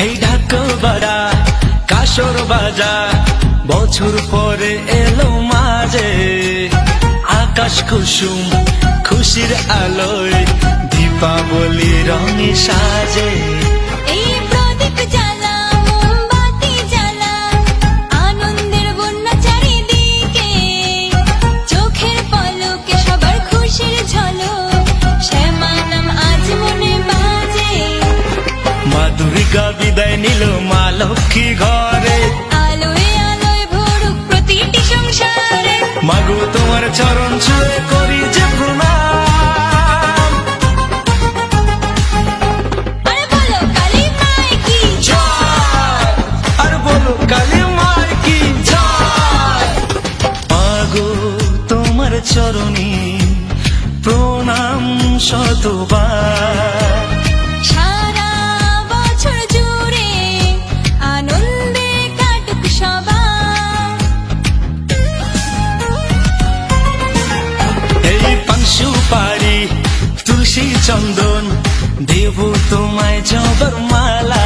এই ঢাকা বাড়া কাসর বাজার বছর পরে এলো মাঝে আকাশ কুসুম খুশির আলোয় দীপাবলি রঙে সাজে এই প্রদীপ জ্বালা মোমবাতি জ্বালা আনন্দের বন্যা চারিদিকে চোখের পলকে সবার খুশির ঝলক শ্যামা নাম আজ মনে বাজে মা দুর্গা বিদায় নিল মা লক্ষ্মী ঘরে আলোয় আলোয় ভরুক প্রতিটি সংসারে মাগো তোমার চরণ ছুঁয়ে করি যে প্রণাম আর বলো কালী মায় কি জয় আর বলো কালী মার কি জয় মাগো তোমার চরণে প্রণাম শতবার সারা বছর জুড়ে আনন্দে কাটুক সবার এই পাংশু পারি তুলসী চন্দন দেব তোমায় জবার মালা